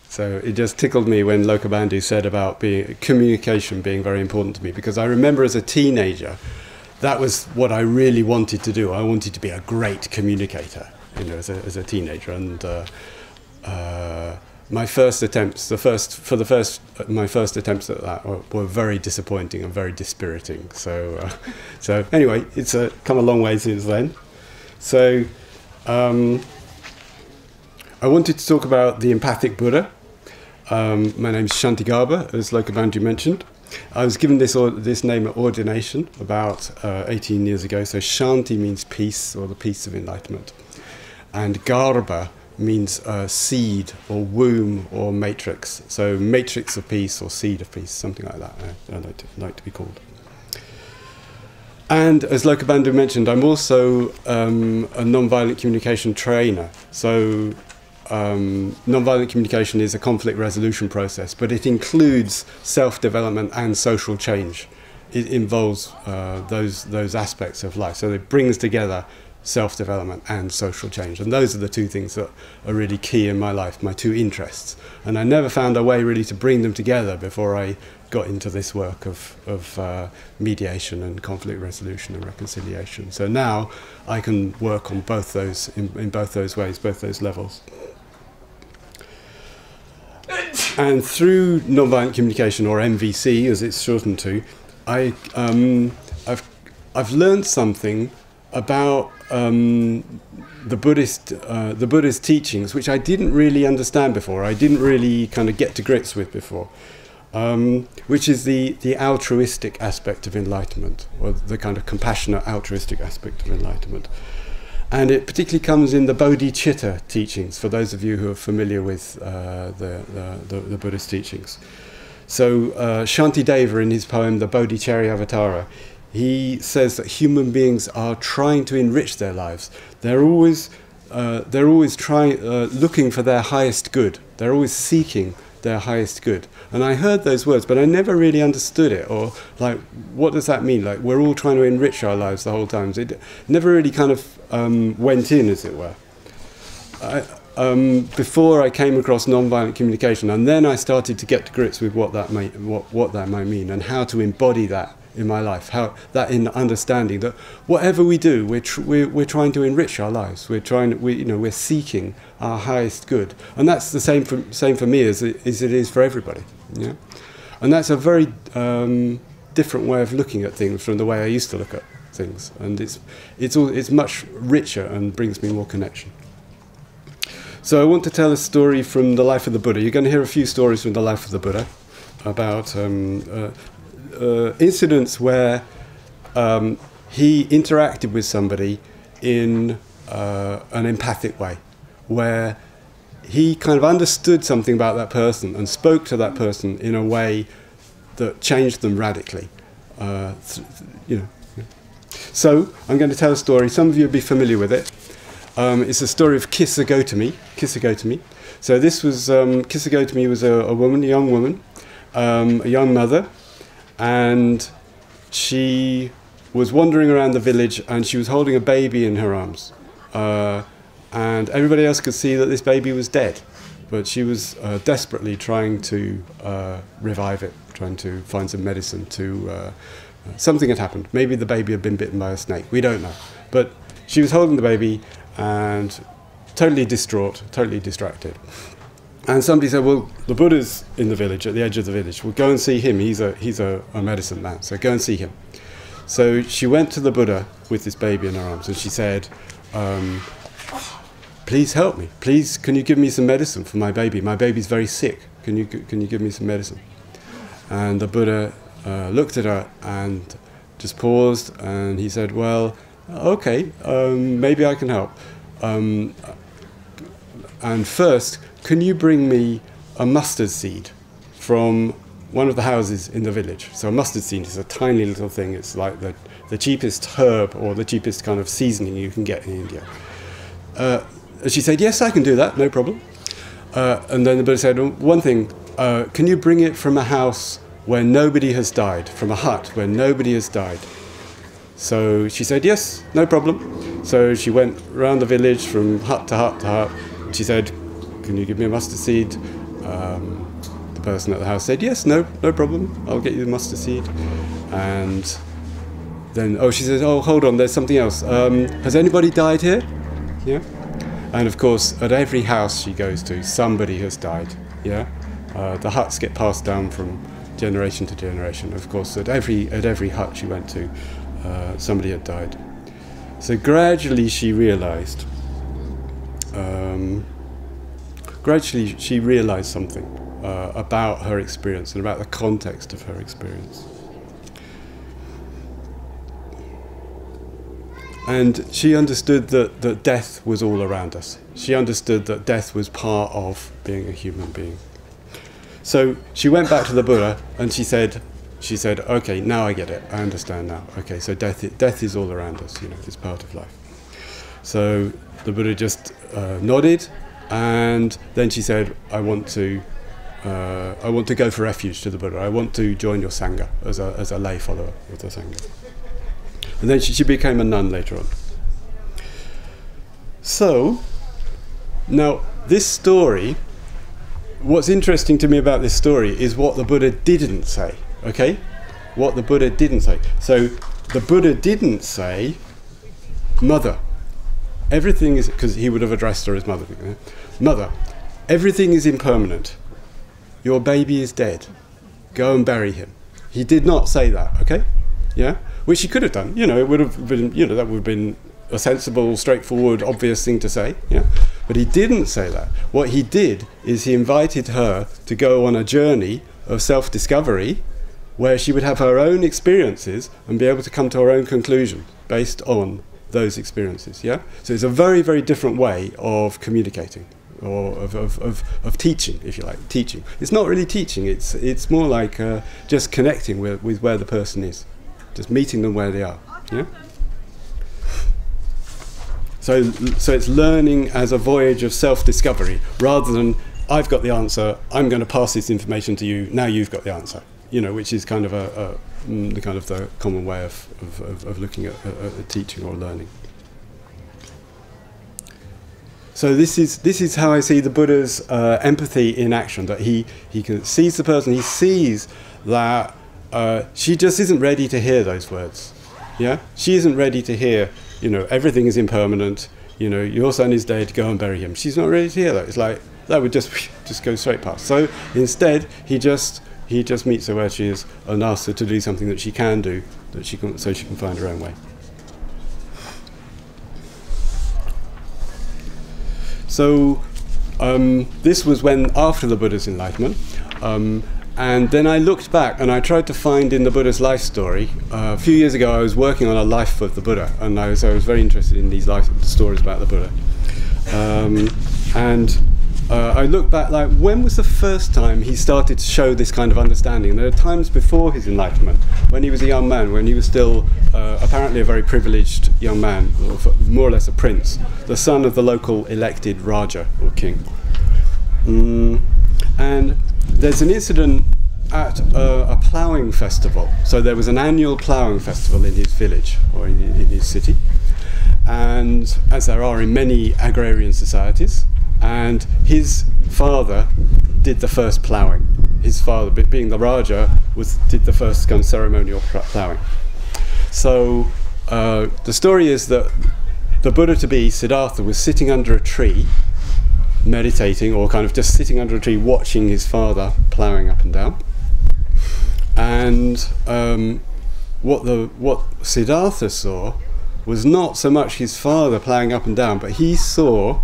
So it just tickled me when Lokabandhu said about communication being very important to me, because I remember as a teenager, that was what I really wanted to do. I wanted to be a great communicator, you know, as a teenager. And my first attempts, my first attempts at that were very disappointing and very dispiriting. So, so anyway, it's come a long way since then. So I wanted to talk about the empathic Buddha. My name is Shantigarbha, as Lokabandhu mentioned. I was given this name at ordination about 18 years ago. So Shanti means peace, or the peace of enlightenment. And Garbha means seed or womb or matrix. So matrix of peace or seed of peace, something like that I like to be called. And as Lokabandhu mentioned, I'm also a non-violent communication trainer. So non-violent communication is a conflict resolution process, but it includes self-development and social change. It involves those aspects of life. So it brings together self-development and social change. And those are the two things that are really key in my life, my two interests. And I never found a way really to bring them together before I got into this work of mediation and conflict resolution and reconciliation. So now I can work on both those, in both those ways, both those levels. And through nonviolent communication, or MVC as it's shortened to, I've learned something about the Buddhist teachings, which I didn't really understand before. I didn't really kind of get to grips with before, which is the altruistic aspect of enlightenment, or the kind of compassionate altruistic aspect of enlightenment. And it particularly comes in the Bodhicitta teachings, for those of you who are familiar with the Buddhist teachings. So Shantideva, in his poem, the Bodhicharyavatara, he says that human beings are trying to enrich their lives. They're always trying, looking for their highest good. They're always seeking their highest good. And I heard those words, but I never really understood it, or like, what does that mean? Like, we're all trying to enrich our lives the whole time. So it never really kind of went in, as it were. Before I came across nonviolent communication, and then I started to get to grips with what that might mean, and how to embody that in my life, how that in understanding that whatever we do, we're trying to enrich our lives. We're seeking our highest good, and that's the same for me as it is for everybody. Yeah, and that's a very different way of looking at things from the way I used to look at things, and it's much richer and brings me more connection. So I want to tell a story from the life of the Buddha. You're going to hear a few stories from the life of the Buddha about incidents where he interacted with somebody in an empathic way, where he kind of understood something about that person and spoke to that person in a way that changed them radically. So I'm going to tell a story. Some of you will be familiar with it. It's a story of Kissa Gotami. So this was Kissa Gotami was a woman, a young woman, a young mother, and she was wandering around the village, and she was holding a baby in her arms, and everybody else could see that this baby was dead, but she was desperately trying to revive it, trying to find some medicine to something had happened. Maybe the baby had been bitten by a snake, we don't know, but she was holding the baby and totally distraught, totally distracted. And somebody said, well, the Buddha's in the village, at the edge of the village. Well, go and see him. He's a medicine man, so go and see him. So she went to the Buddha with this baby in her arms, and she said, please help me. Please, can you give me some medicine for my baby? My baby's very sick. Can you give me some medicine? And the Buddha looked at her and just paused, and he said, well, okay, maybe I can help. And first, can you bring me a mustard seed from one of the houses in the village? So a mustard seed is a tiny little thing. It's like the cheapest herb, or the cheapest kind of seasoning you can get in India. She said, yes, I can do that, no problem. And then the Buddha said, one thing, can you bring it from a house where nobody has died, from a hut where nobody has died? So she said, yes, no problem. So she went around the village from hut to hut to hut. She said, can you give me a mustard seed The person at the house said, yes, no problem, I'll get you the mustard seed. And then, she says, oh, hold on, there's something else. Has anybody died here? Yeah. And of course, at every house she goes to, somebody has died. Yeah. The huts get passed down from generation to generation. Of course, at every hut she went to, somebody had died. So gradually she realized something about her experience and about the context of her experience. And she understood that death was all around us. She understood that death was part of being a human being. So she went back to the Buddha and she said, okay, now I get it. I understand now. Okay, so death is all around us. It's part of life. So the Buddha just nodded, and then she said, I want to go for refuge to the Buddha. I want to join your sangha as a lay follower of the sangha. And then she became a nun later on. So, now this story, what's interesting to me about this story is what the Buddha didn't say, okay? What the Buddha didn't say. So, the Buddha didn't say, mother, everything is, because he would have addressed her as mother. Mother, everything is impermanent. Your baby is dead. Go and bury him. He did not say that, okay? Yeah? Which he could have done. It would have been, that would have been a sensible, straightforward, obvious thing to say. Yeah? But he didn't say that. What he did is he invited her to go on a journey of self-discovery where she would have her own experiences and be able to come to her own conclusion based on those experiences. Yeah? So it's a very, very different way of communicating, or of teaching, if you like. Teaching. It's not really teaching. It's more like just connecting with where the person is. Just meeting them where they are. Yeah? So it's learning as a voyage of self-discovery, rather than I've got the answer, I'm going to pass this information to you, now you've got the answer. Which is kind of the common way of looking at teaching or learning. So this is how I see the Buddha's empathy in action. That he sees the person, he sees that she just isn't ready to hear those words. Yeah, she isn't ready to hear, everything is impermanent. Your son is dead. Go and bury him. She's not ready to hear that. It's like that would just go straight past. So instead, he just meets her where she is and asks her to do something that she can do, so she can find her own way. So this was after the Buddha's enlightenment. And then I looked back and I tried to find in the Buddha's life story. A few years ago I was working on a life of the Buddha, and I was very interested in these stories about the Buddha. I looked back, like, when was the first time he started to show this kind of understanding? And there are times before his enlightenment, when he was a young man, when he was still apparently a very privileged young man, or more or less a prince, the son of the local elected Raja, or king. And there's an incident at a ploughing festival. So there was an annual ploughing festival in his village, or in his city, and as there are in many agrarian societies. And his father did the first ploughing. His father, being the Raja, did the first kind of ceremonial ploughing. So the story is that the Buddha-to-be, Siddhartha, was sitting under a tree, meditating, or kind of just sitting under a tree, watching his father ploughing up and down. And what Siddhartha saw was not so much his father ploughing up and down, but he saw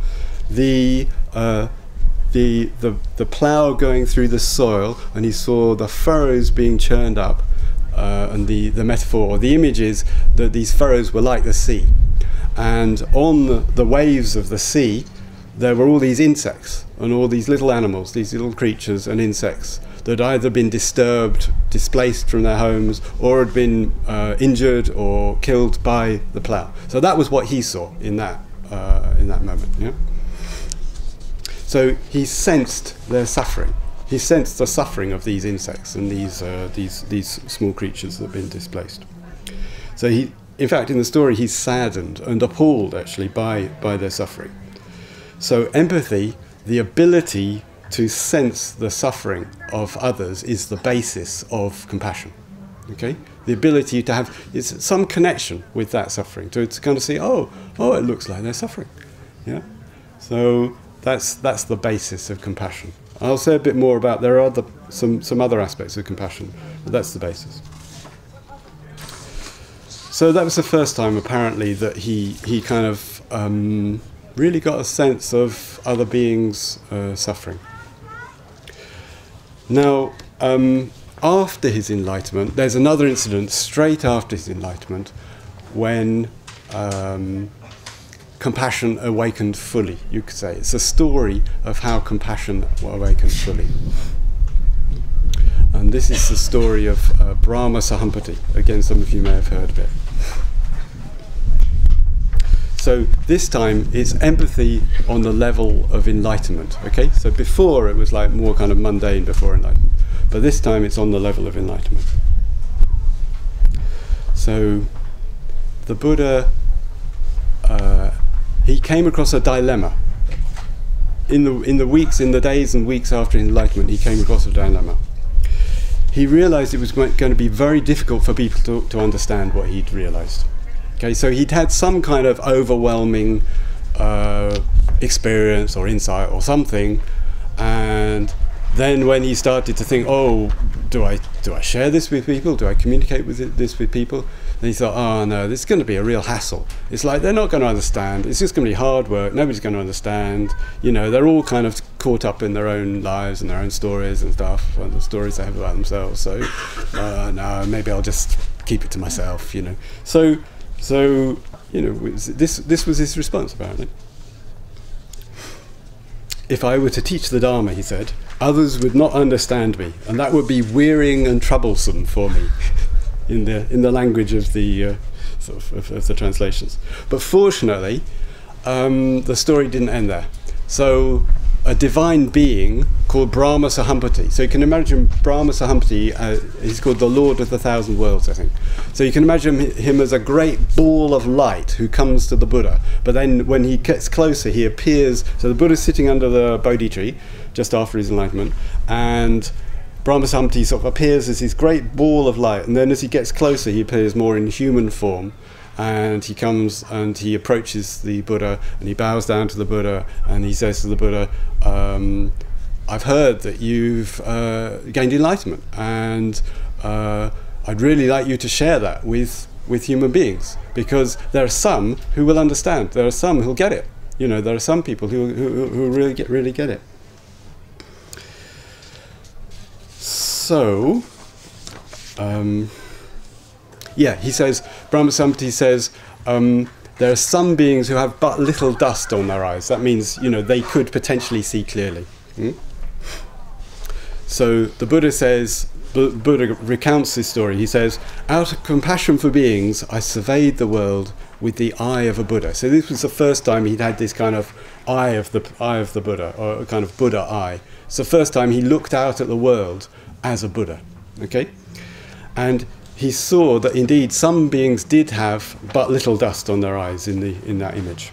the plough going through the soil, and he saw the furrows being churned up, and the metaphor or the image is that these furrows were like the sea, and on the waves of the sea there were all these insects and all these little animals, these little creatures and insects that had either been disturbed, displaced from their homes, or had been injured or killed by the plough. So that was what he saw in that moment. Yeah? So he sensed their suffering. He sensed the suffering of these insects and these small creatures that have been displaced. So in fact, in the story, he's saddened and appalled actually by their suffering. So empathy, the ability to sense the suffering of others is the basis of compassion. Okay, the ability to have some connection with that suffering, to kind of see, oh, it looks like they're suffering. Yeah, so that's the basis of compassion. I'll say a bit more about, there are some other aspects of compassion, but that's the basis. So that was the first time, apparently, that he kind of really got a sense of other beings' suffering. Now, after his enlightenment, there's another incident straight after his enlightenment when compassion awakened fully, you could say. It's a story of how compassion awakened fully. And this is the story of Brahma Sahampati. Again, some of you may have heard of it. So this time it's empathy on the level of enlightenment. Okay, so before it was like more kind of mundane before enlightenment, but this time it's on the level of enlightenment. So the Buddha, he came across a dilemma. In the days and weeks after enlightenment, he came across a dilemma. He realized it was going to be very difficult for people to understand what he'd realized. Okay, so he'd had some kind of overwhelming experience or insight or something, and then when he started to think, oh, do I share this with people? Do I communicate this with people? Then he thought, oh no, this is going to be a real hassle. It's like they're not going to understand. It's just going to be hard work. Nobody's going to understand. You know, they're all kind of caught up in their own lives and their own stories and stuff, and the stories they have about themselves. So no, maybe I'll just keep it to myself. You know, so you know, this was his response apparently. If I were to teach the Dharma, he said, others would not understand me, and that would be wearying and troublesome for me, in the language of the of the translations. But fortunately, the story didn't end there. So a divine being called Brahma Sahampati. So you can imagine Brahma Sahampati, he's called the Lord of the Thousand Worlds, I think. So you can imagine him as a great ball of light who comes to the Buddha. But then when he gets closer, he appears. So the Buddha's sitting under the Bodhi tree just after his enlightenment, and Brahma Sahampati sort of appears as this great ball of light. And then as he gets closer, he appears more in human form. And he comes and he approaches the Buddha and he bows down to the Buddha and he says to the Buddha, I've heard that you've gained enlightenment, and I'd really like you to share that with human beings, because there are some who will understand, there are some who'll get it. You know, there are some people who really get it. So yeah, he says, Brahma Sahampati says, there are some beings who have but little dust on their eyes. That means, you know, they could potentially see clearly. So the Buddha says, Buddha recounts this story. He says, out of compassion for beings, I surveyed the world with the eye of a Buddha. So this was the first time he'd had this kind of eye of the Buddha, or a kind of Buddha eye. It's the first time he looked out at the world as a Buddha. Okay, and he saw that indeed some beings did have but little dust on their eyes in that image.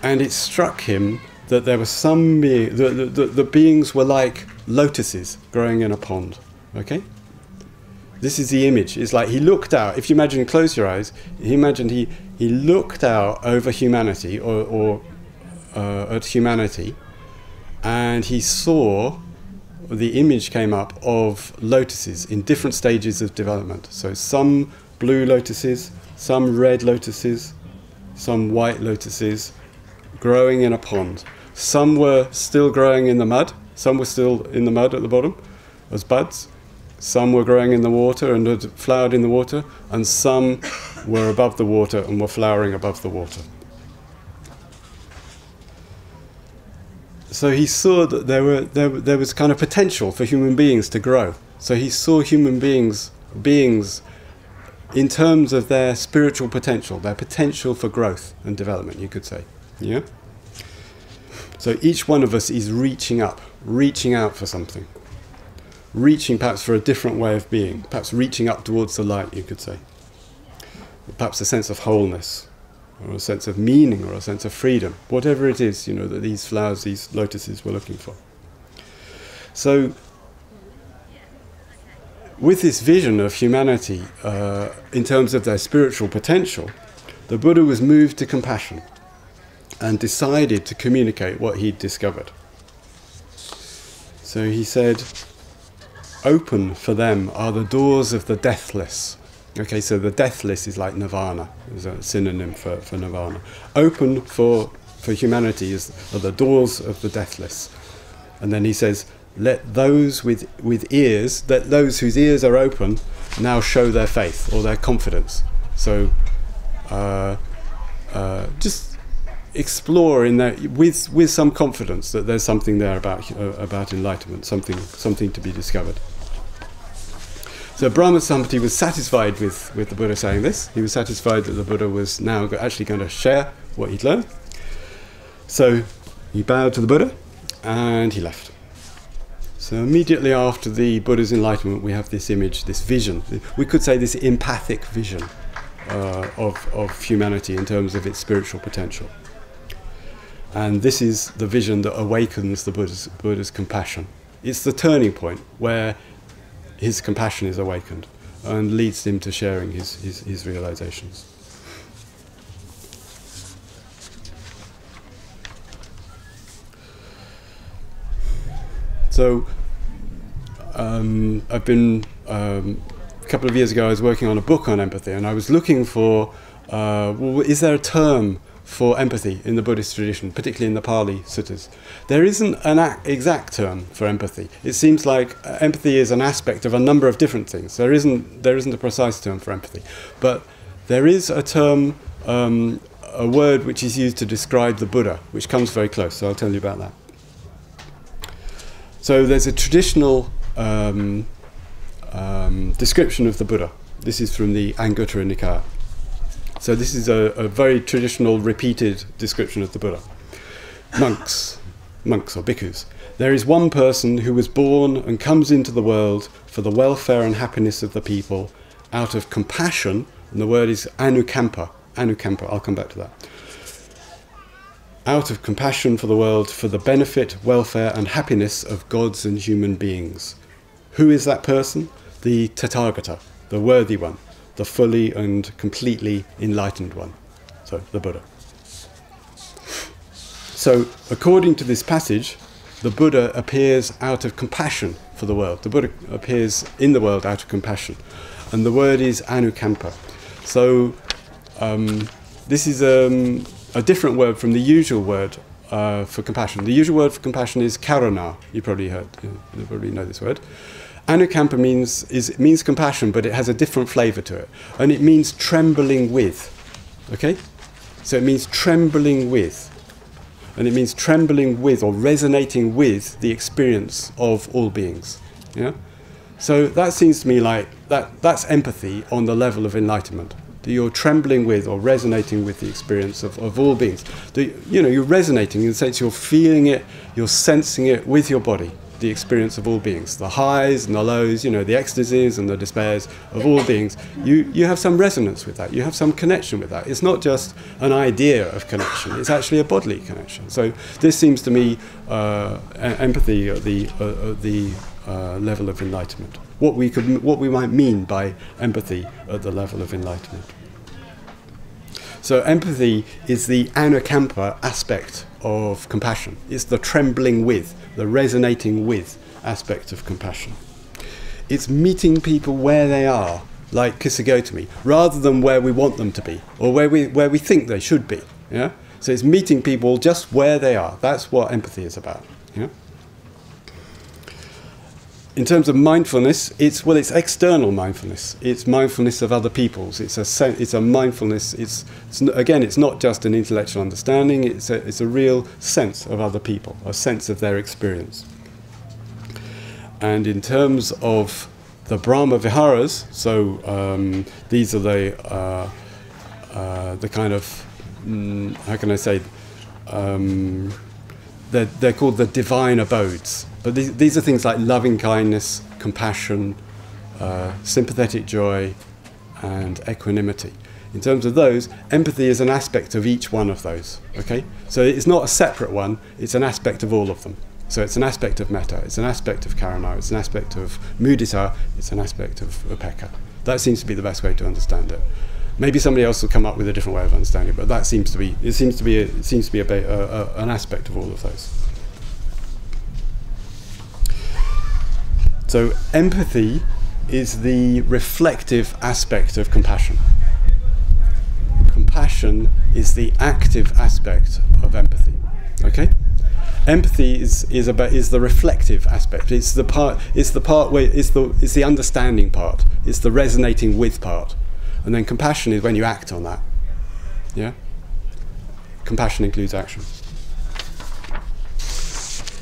And it struck him that there were some the beings were like lotuses growing in a pond. Okay? This is the image. It's like he looked out. If you imagine, close your eyes, he imagined he looked out over humanity or at humanity, and he saw, the image came up of lotuses in different stages of development. So some blue lotuses, some red lotuses, some white lotuses growing in a pond. Some were still growing in the mud. Some were still in the mud at the bottom as buds. Some were growing in the water and had flowered in the water. And some were above the water and were flowering above the water. So he saw that there was kind of potential for human beings to grow. So he saw human beings in terms of their spiritual potential, their potential for growth and development, you could say. Yeah? So each one of us is reaching up, reaching out for something. Reaching perhaps for a different way of being, perhaps reaching up towards the light, you could say. Perhaps a sense of wholeness, or a sense of meaning, or a sense of freedom, whatever it is, you know, that these flowers, these lotuses were looking for. So, with this vision of humanity in terms of their spiritual potential, the Buddha was moved to compassion and decided to communicate what he'd discovered. So he said, open for them are the doors of the deathless. Okay, so the deathless is like nirvana, is a synonym for nirvana. Open for humanity are the doors of the deathless. And then he says, let those with ears, let those whose ears are open now show their faith or their confidence. So just explore in that with some confidence that there's something there about enlightenment, something to be discovered. So Brahma Sampati was satisfied with the Buddha saying this. He was satisfied that the Buddha was now actually going to share what he'd learned. So he bowed to the Buddha and he left. So immediately after the Buddha's enlightenment, we have this image, this vision. We could say this empathic vision of humanity in terms of its spiritual potential. And this is the vision that awakens the Buddha's compassion. It's the turning point where his compassion is awakened and leads him to sharing his realizations. So I've been, a couple of years ago I was working on a book on empathy, and I was looking for, well, is there a term for empathy in the Buddhist tradition, particularly in the Pali suttas? There isn't an exact term for empathy. It seems like empathy is an aspect of a number of different things. There isn't a precise term for empathy, but there is a term, a word which is used to describe the Buddha, which comes very close. So I'll tell you about that. So there's a traditional description of the Buddha. This is from the Anguttara Nikaya. So this is a very traditional, repeated description of the Buddha. Monks or bhikkhus. There is one person who was born and comes into the world for the welfare and happiness of the people out of compassion, and the word is anukampa. Anukampa, I'll come back to that. Out of compassion for the world, for the benefit, welfare and happiness of gods and human beings. Who is that person? The Tathagata, the worthy one, the fully and completely enlightened one. So, the Buddha. So, according to this passage, the Buddha appears out of compassion for the world. The Buddha appears in the world out of compassion. And the word is anukampa. So, this is a different word from the usual word for compassion. The usual word for compassion is karuna. You probably know this word. Anukampa means compassion, but it has a different flavour to it. And it means trembling with. Okay? So it means trembling with. And it means trembling with or resonating with the experience of all beings. Yeah? So that seems to me like that's empathy on the level of enlightenment. That you're trembling with or resonating with the experience of all beings. You're resonating in the sense you're feeling it, you're sensing it with your body, the experience of all beings. The highs and the lows, the ecstasies and the despairs of all beings. You have some resonance with that. You have some connection with that. It's not just an idea of connection. It's actually a bodily connection. So this seems to me empathy at the level of enlightenment. What we might mean by empathy at the level of enlightenment. So empathy is the anukampa aspect of compassion. It's the trembling with, the resonating with aspect of compassion. It's meeting people where they are, like Kisagotami, rather than where we want them to be, or where we think they should be. Yeah? So it's meeting people just where they are. That's what empathy is about. Yeah? In terms of mindfulness, it's external mindfulness. It's mindfulness of other people's. It's a mindfulness. It's not just an intellectual understanding. It's a real sense of other people, a sense of their experience. And in terms of the Brahma Viharas, so these are the kind of how can I say? They're called the divine abodes. But these are things like loving kindness, compassion, sympathetic joy, and equanimity. In terms of those, empathy is an aspect of each one of those. Okay? So it's not a separate one, it's an aspect of all of them. So it's an aspect of metta, it's an aspect of karuna, it's an aspect of mudita, it's an aspect of upekkha. That seems to be the best way to understand it. Maybe somebody else will come up with a different way of understanding it, but that seems to be an aspect of all of those. So empathy is the reflective aspect of compassion. Compassion is the active aspect of empathy. Okay? Empathy is the reflective aspect. It's the part where it's the understanding part. It's the resonating with part. And then compassion is when you act on that. Yeah? Compassion includes action.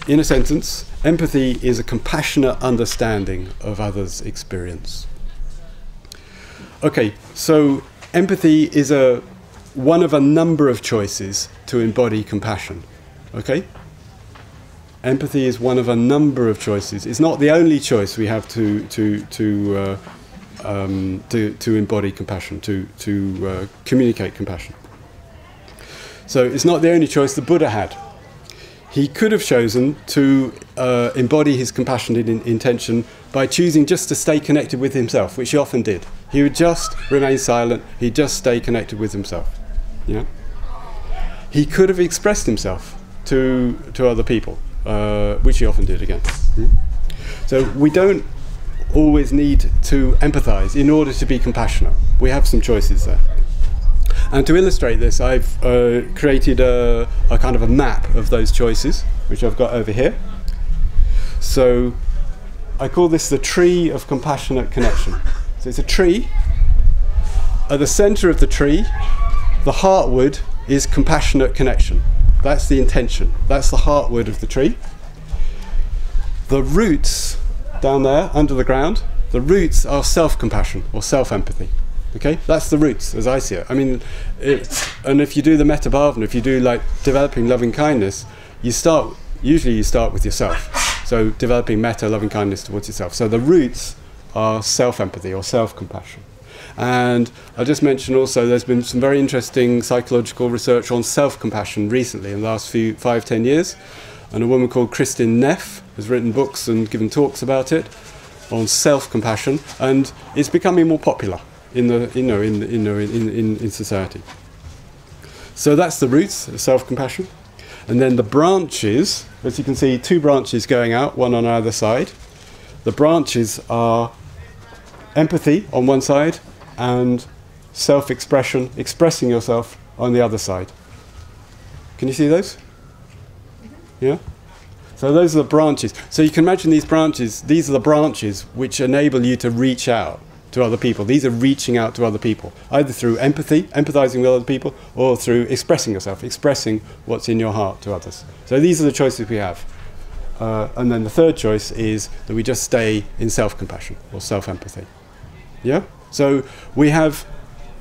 In a sentence, empathy is a compassionate understanding of others' experience. Okay, so empathy is one of a number of choices to embody compassion. Okay? Empathy is one of a number of choices. It's not the only choice we have to embody compassion, to communicate compassion. So it's not the only choice the Buddha had. He could have chosen to embody his compassionate intention by choosing just to stay connected with himself, which he often did. He would just remain silent, he'd just stay connected with himself. Yeah? He could have expressed himself to other people, which he often did again. So we don't always need to empathize in order to be compassionate. We have some choices there. And to illustrate this, I've created a kind of a map of those choices, which I've got over here. So I call this the tree of compassionate connection. So it's a tree. At the center of the tree, the heartwood is compassionate connection. That's the intention. That's the heartwood of the tree. The roots down there, under the ground, the roots are self-compassion or self-empathy. Okay, that's the roots, as I see it. I mean, and if you do the metta bhavana, if you do like developing loving kindness, usually you start with yourself. So developing metta, loving kindness towards yourself. So the roots are self-empathy or self-compassion. And I just mentioned also there's been some very interesting psychological research on self-compassion recently in the last 5-10 years. And a woman called Kristin Neff has written books and given talks about it on self-compassion, and it's becoming more popular in society. So that's the roots of self-compassion. And then the branches, as you can see, 2 branches going out, one on either side. The branches are empathy on one side and self-expression, expressing yourself on the other side. Can you see those? Yeah? So those are the branches. So you can imagine these branches, these are the branches which enable you to reach out to other people. These are reaching out to other people, either through empathy, empathizing with other people, or through expressing yourself, expressing what's in your heart to others. So these are the choices we have. And then the third choice is that we just stay in self-compassion or self-empathy. Yeah? So we have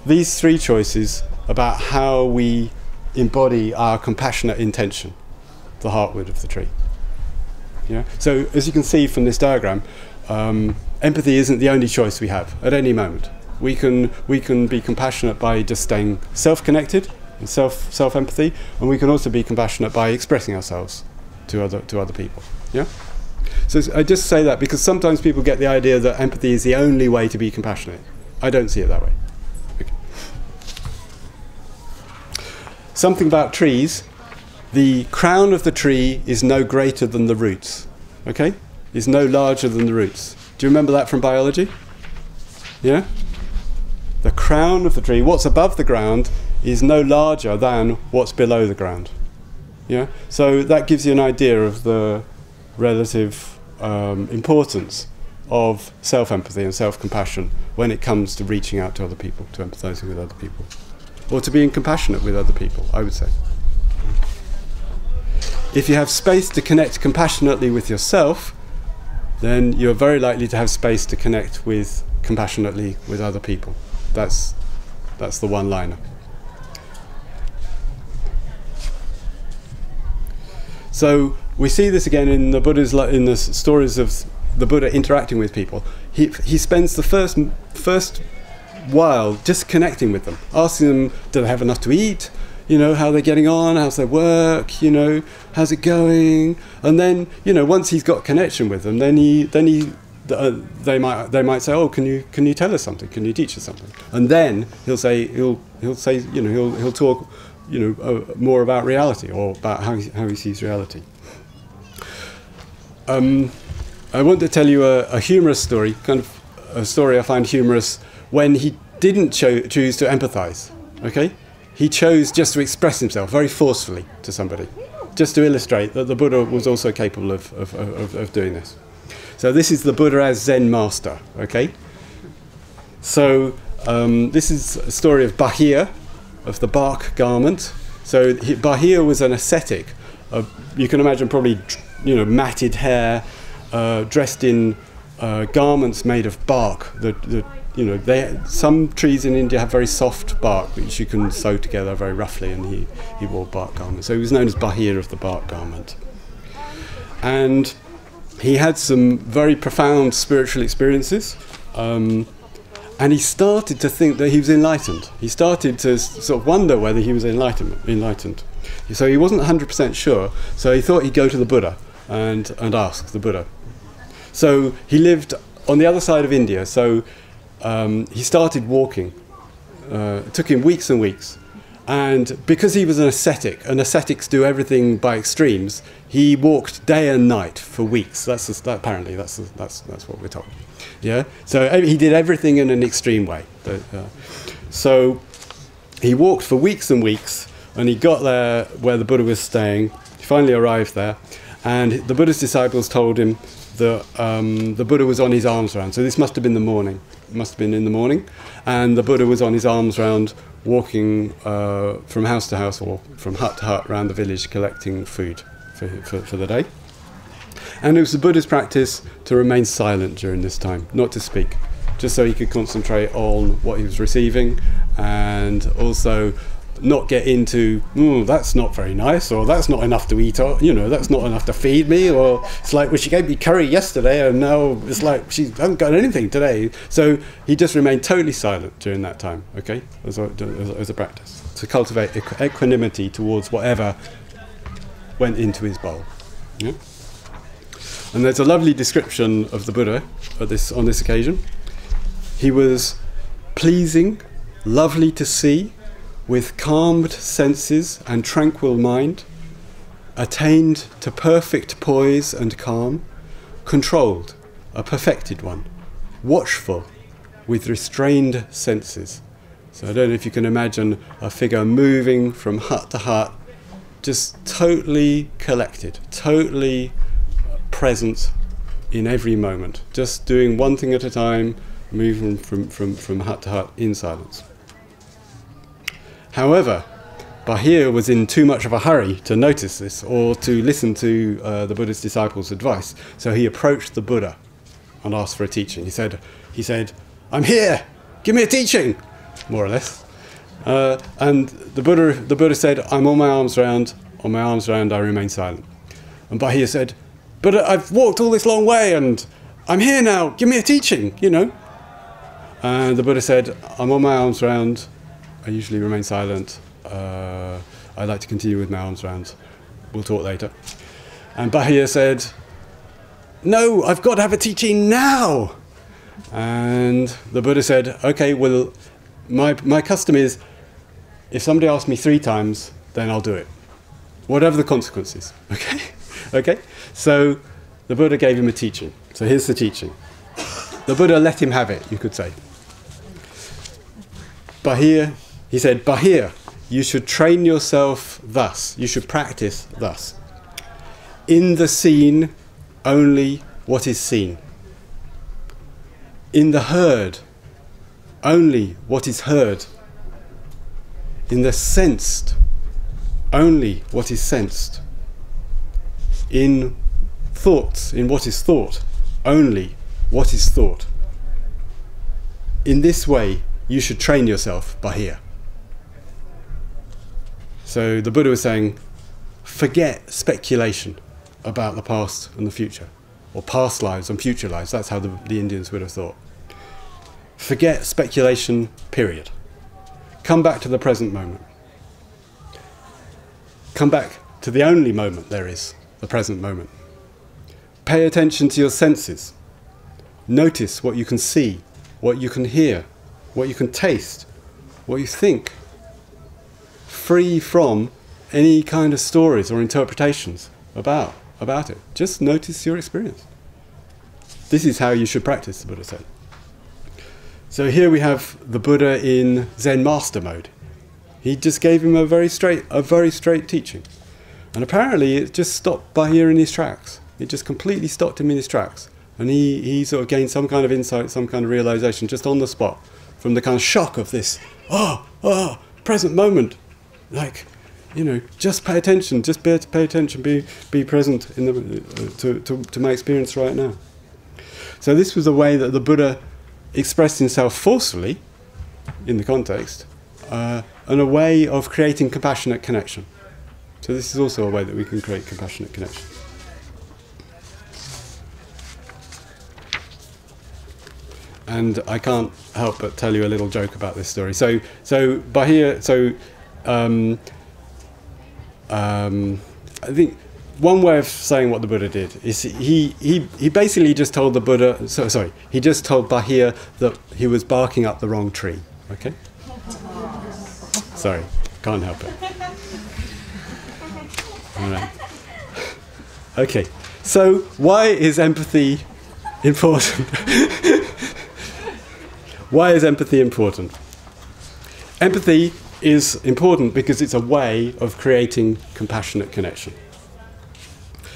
these 3 choices about how we embody our compassionate intention, the heartwood of the tree. Yeah? So as you can see from this diagram, empathy isn't the only choice we have at any moment. We can be compassionate by just staying self-connected and self-empathy, and we can also be compassionate by expressing ourselves to other people. Yeah? So I just say that because sometimes people get the idea that empathy is the only way to be compassionate. I don't see it that way. Okay. Something about trees. The crown of the tree is no greater than the roots. Okay? Is no larger than the roots. Do you remember that from biology? Yeah? The crown of the tree, what's above the ground, is no larger than what's below the ground. Yeah? So that gives you an idea of the relative importance of self-empathy and self-compassion when it comes to reaching out to other people, to empathizing with other people, or to being compassionate with other people, I would say. If you have space to connect compassionately with yourself, then you're very likely to have space to connect compassionately with other people. That's the one-liner. So we see this again in the stories of the Buddha interacting with people. He spends the first while just connecting with them, asking them, do they have enough to eat? You know, how they're getting on, how's their work, you know, how's it going? And then, you know, once he's got connection with them, they might say, oh, can you tell us something? Can you teach us something? And then he'll say, you know, he'll talk, you know, more about reality, or about how he sees reality. I want to tell you a humorous story, kind of a story I find humorous, when he didn't choose to empathize, okay? He chose just to express himself very forcefully to somebody, just to illustrate that the Buddha was also capable of doing this. So this is the Buddha as Zen master, okay? So this is a story of Bahir, of the bark garment. So Bahir was an ascetic. You can imagine probably, you know, matted hair, dressed in garments made of bark. You know, some trees in India have very soft bark which you can sew together very roughly, and he wore bark garments. So he was known as Bahir of the bark garment. And he had some very profound spiritual experiences, and he started to think that he was enlightened. He started to sort of wonder whether he was enlightened. So he wasn't 100% sure, so he thought he'd go to the Buddha and ask the Buddha. So he lived on the other side of India, so he started walking. It took him weeks and weeks. And because he was an ascetic, and ascetics do everything by extremes, he walked day and night for weeks. Apparently that's what we're told. Yeah. So he did everything in an extreme way. So he walked for weeks and weeks, and he got there where the Buddha was staying. He finally arrived there, and the Buddha's disciples told him that the Buddha was on his arms round. So this must have been the morning. It must have been in the morning, and the Buddha was on his arms round, walking from house to house, or from hut to hut around the village, collecting food for the day. And it was the Buddha's practice to remain silent during this time, not to speak, just so he could concentrate on what he was receiving, and also not get into, that's not very nice, or that's not enough to eat, or, you know, that's not enough to feed me, or it's like, well, she gave me curry yesterday and now it's like she hasn't got anything today. So he just remained totally silent during that time, okay, as a practice, to cultivate equanimity towards whatever went into his bowl. Yeah? And there's a lovely description of the Buddha on this occasion. He was pleasing, lovely to see, with calmed senses and tranquil mind, attained to perfect poise and calm, controlled, a perfected one, watchful, with restrained senses. So I don't know if you can imagine a figure moving from hut to hut, just totally collected, totally present in every moment, just doing one thing at a time, moving from hut to hut in silence. However, Bahir was in too much of a hurry to notice this or to listen to the Buddha's disciples' advice. So he approached the Buddha and asked for a teaching. He said, "I'm here, give me a teaching," more or less. And the Buddha said, "I'm on my arms round, I remain silent." And Bahir said, "But I've walked all this long way and I'm here now, give me a teaching, you know." And the Buddha said, "I'm on my arms round, I usually remain silent. I'd like to continue with my arms round. We'll talk later." And Bahir said, "No, I've got to have a teaching now." And the Buddha said, "Okay, well, my custom is, if somebody asks me 3 times, then I'll do it, whatever the consequences." Okay? Okay? So the Buddha gave him a teaching. So here's the teaching. The Buddha let him have it, you could say. Bahir, he said, "Bahir, you should train yourself thus. You should practice thus. In the seen, only what is seen. In the heard, only what is heard. In the sensed, only what is sensed. In thoughts, in what is thought, only what is thought. In this way, you should train yourself, Bahir." So the Buddha was saying, forget speculation about the past and the future, or past lives and future lives. That's how the Indians would have thought. Forget speculation, period. Come back to the present moment. Come back to the only moment there is, the present moment. Pay attention to your senses. Notice what you can see, what you can hear, what you can taste, what you think. Free from any kind of stories or interpretations about it. Just notice your experience. This is how you should practice, the Buddha said. So here we have the Buddha in Zen master mode. He just gave him a very straight teaching. And apparently it just stopped Bahir in his tracks. It just completely stopped him in his tracks. And he sort of gained some kind of insight, some kind of realization just on the spot from the kind of shock of this, present moment. Like, you know, just pay attention, just be able to pay attention, be present in to my experience right now. So this was a way that the Buddha expressed himself forcefully in the context, and a way of creating compassionate connection. So this is also a way that we can create compassionate connection. And I can't help but tell you a little joke about this story. So Bahir, I think one way of saying what the Buddha did is he basically just told the Buddha, he just told Bahir that he was barking up the wrong tree. Okay? Sorry, can't help it. All right. Okay, so why is empathy important? Why is empathy important? Empathy is important because it's a way of creating compassionate connection.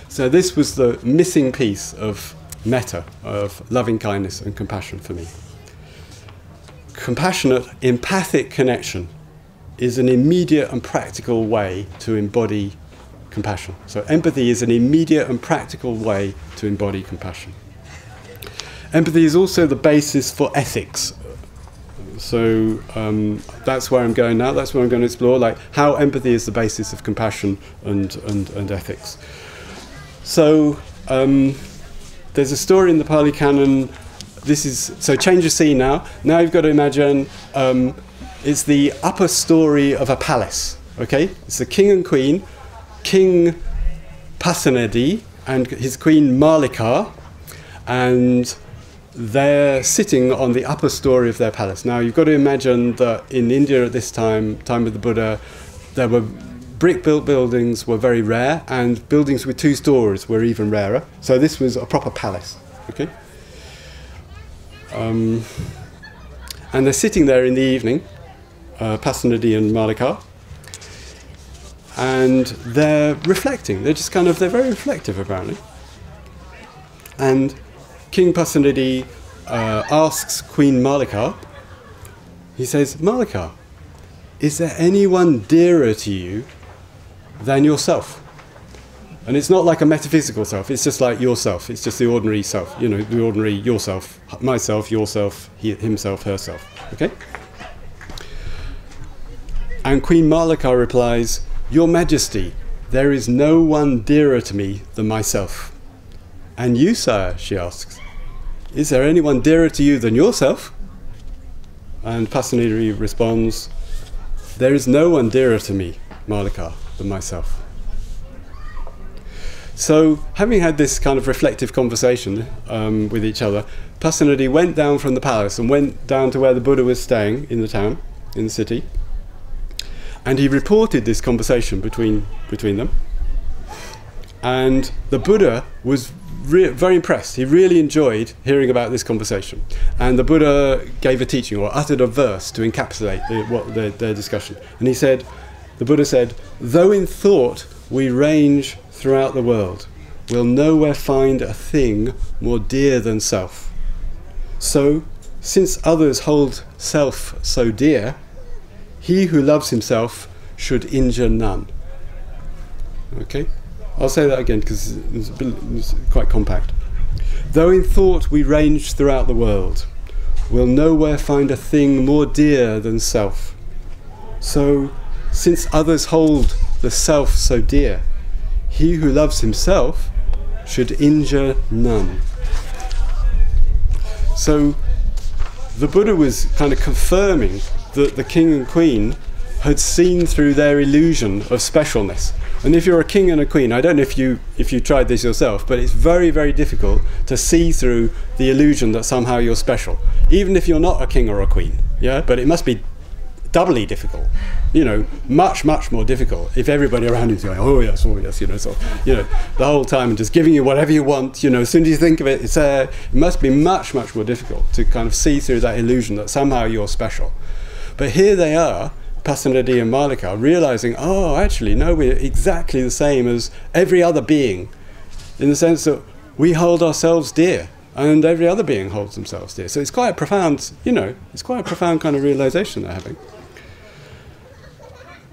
So this was the missing piece of metta, of loving kindness and compassion for me. Compassionate, empathic connection is an immediate and practical way to embody compassion. So empathy is an immediate and practical way to embody compassion. Empathy is also the basis for ethics. So that's where I'm going now. That's where I'm going to explore, like how empathy is the basis of compassion and ethics. So there's a story in the Pali Canon. So change the scene now. Now you've got to imagine it's the upper story of a palace. Okay, it's the king and queen, King Pasenadi and his queen Malika, and they're sitting on the upper story of their palace. Now you've got to imagine that in India at this time of the Buddha, there were brick-built buildings were very rare, and buildings with 2 stories were even rarer. So this was a proper palace. Okay, and they're sitting there in the evening, Pasenadi and Malika, and they're reflecting. They're very reflective apparently. And King Pasenadi asks Queen Malika, he says, Malika, is there anyone dearer to you than yourself? And it's not like a metaphysical self, it's just like yourself. It's just the ordinary self, you know, the ordinary yourself, myself, yourself, himself, herself. Okay? And Queen Malika replies, Your Majesty, there is no one dearer to me than myself. And you, sire, she asks, is there anyone dearer to you than yourself? And Pasenadi responds, there is no one dearer to me, Malika, than myself. So, having had this kind of reflective conversation with each other, Pasenadi went down from the palace and went down to where the Buddha was staying in the town, in the city, and he reported this conversation between them. And the Buddha was very impressed. He really enjoyed hearing about this conversation. And the Buddha gave a teaching, or uttered a verse to encapsulate their discussion. And the Buddha said, though in thought we range throughout the world, we'll nowhere find a thing more dear than self. So, since others hold self so dear, he who loves himself should injure none. Okay? I'll say that again because it's quite compact. Though in thought we range throughout the world, we'll nowhere find a thing more dear than self. So, since others hold the self so dear, he who loves himself should injure none. So, the Buddha was kind of confirming that the king and queen had seen through their illusion of specialness. And if you're a king and a queen, I don't know if you tried this yourself, but it's very, very difficult to see through the illusion that somehow you're special, even if you're not a king or a queen. Yeah, but it must be doubly difficult, you know, much, much more difficult if everybody around you is going, oh yes, you know, so, you know, the whole time and just giving you whatever you want, you know, as soon as you think of it, it's it must be much, much more difficult to kind of see through that illusion that somehow you're special. But here they are, Pasenadi and Malika, realizing, oh, actually, no, we're exactly the same as every other being, in the sense that we hold ourselves dear, and every other being holds themselves dear. So it's quite a profound, you know, it's quite a profound kind of realization they're having.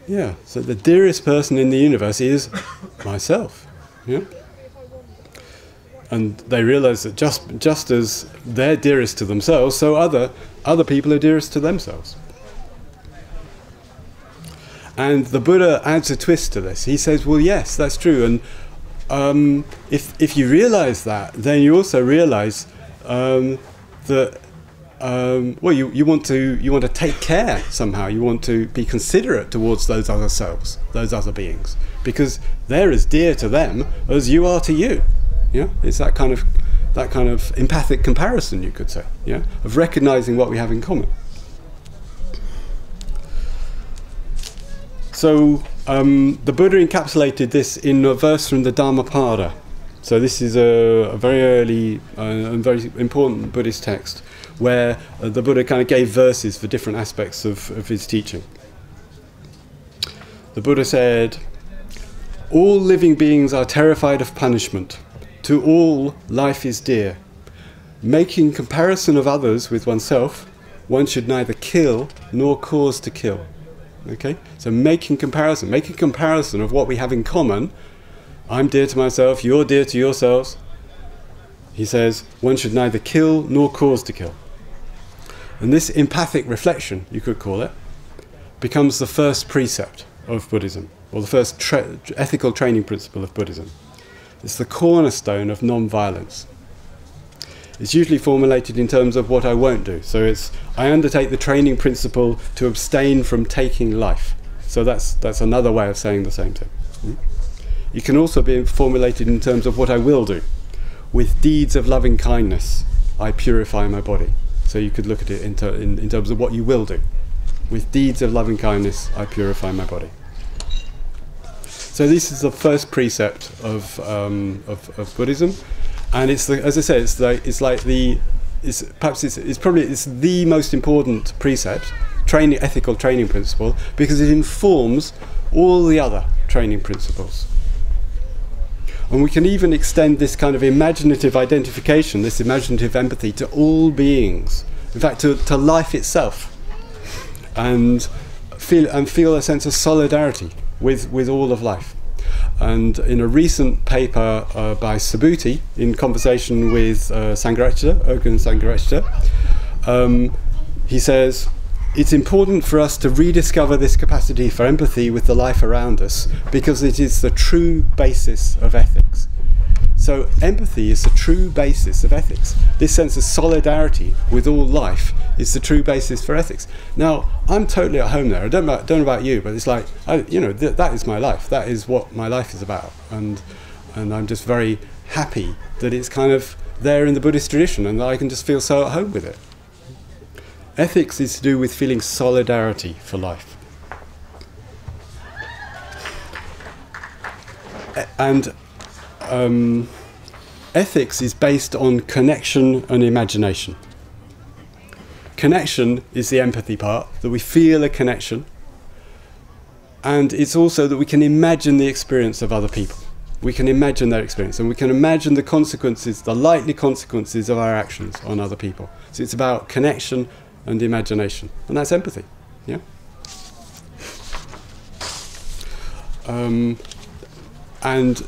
Yeah, so the dearest person in the universe is myself. Yeah, and they realize that just as they're dearest to themselves, so other people are dearest to themselves. And the Buddha adds a twist to this. He says, well, yes, that's true. And if you realize that, then you also realize that well, you want to take care somehow. You want to be considerate towards those other selves, those other beings, because they're as dear to them as you are to you. Yeah, it's that kind of empathic comparison, you could say. Yeah, of recognizing what we have in common. So the Buddha encapsulated this in a verse from the Dharma Parlour. So this is a very early and very important Buddhist text where the Buddha kind of gave verses for different aspects of his teaching. The Buddha said, "All living beings are terrified of punishment. To all, life is dear. Making comparison of others with oneself, one should neither kill nor cause to kill." Okay, so making comparison of what we have in common. I'm dear to myself, you're dear to yourselves. He says, one should neither kill nor cause to kill. And this empathic reflection, you could call it, becomes the first precept of Buddhism, or the first ethical training principle of Buddhism. It's the cornerstone of non-violence. It's usually formulated in terms of what I won't do. So it's, I undertake the training principle to abstain from taking life. So that's another way of saying the same thing. It can also be formulated in terms of what I will do. With deeds of loving kindness, I purify my body. So you could look at it in terms of what you will do. With deeds of loving kindness, I purify my body. So this is the first precept of Buddhism. And it's the, as I say, it's probably the most important precept, ethical training principle, because it informs all the other training principles. And we can even extend this kind of imaginative identification, this imaginative empathy, to all beings. In fact, to life itself, and feel a sense of solidarity with all of life. And in a recent paper by Subhuti, in conversation with Sangharakshita, Ogun Sangharakshita, he says, it's important for us to rediscover this capacity for empathy with the life around us, because it is the true basis of ethics. So empathy is the true basis of ethics. This sense of solidarity with all life is the true basis for ethics. Now, I'm totally at home there. I don't know about you, but it's like, you know, that is my life. That is what my life is about. And I'm just very happy that it's kind of there in the Buddhist tradition and that I can just feel so at home with it. Ethics is to do with feeling solidarity for life. And ethics is based on connection and imagination. Connection is the empathy part, that we feel a connection. And it's also that we can imagine the experience of other people. We can imagine their experience, and we can imagine the consequences, the likely consequences of our actions on other people. So it's about connection and imagination, and that's empathy. Yeah. And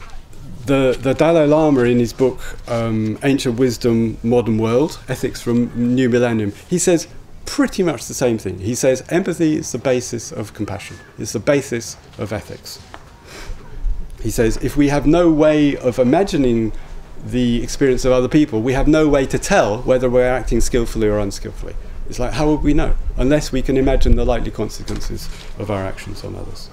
the Dalai Lama, in his book Ancient Wisdom, Modern World, Ethics from New Millennium, he says pretty much the same thing. He says empathy is the basis of compassion. It's the basis of ethics. He says if we have no way of imagining the experience of other people, we have no way to tell whether we're acting skillfully or unskillfully. It's like, how would we know? Unless we can imagine the likely consequences of our actions on others.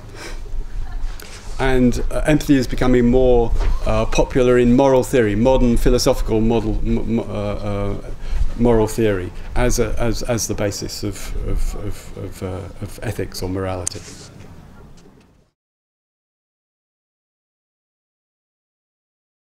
And empathy is becoming more popular in moral theory, modern philosophical moral theory, as the basis of ethics or morality.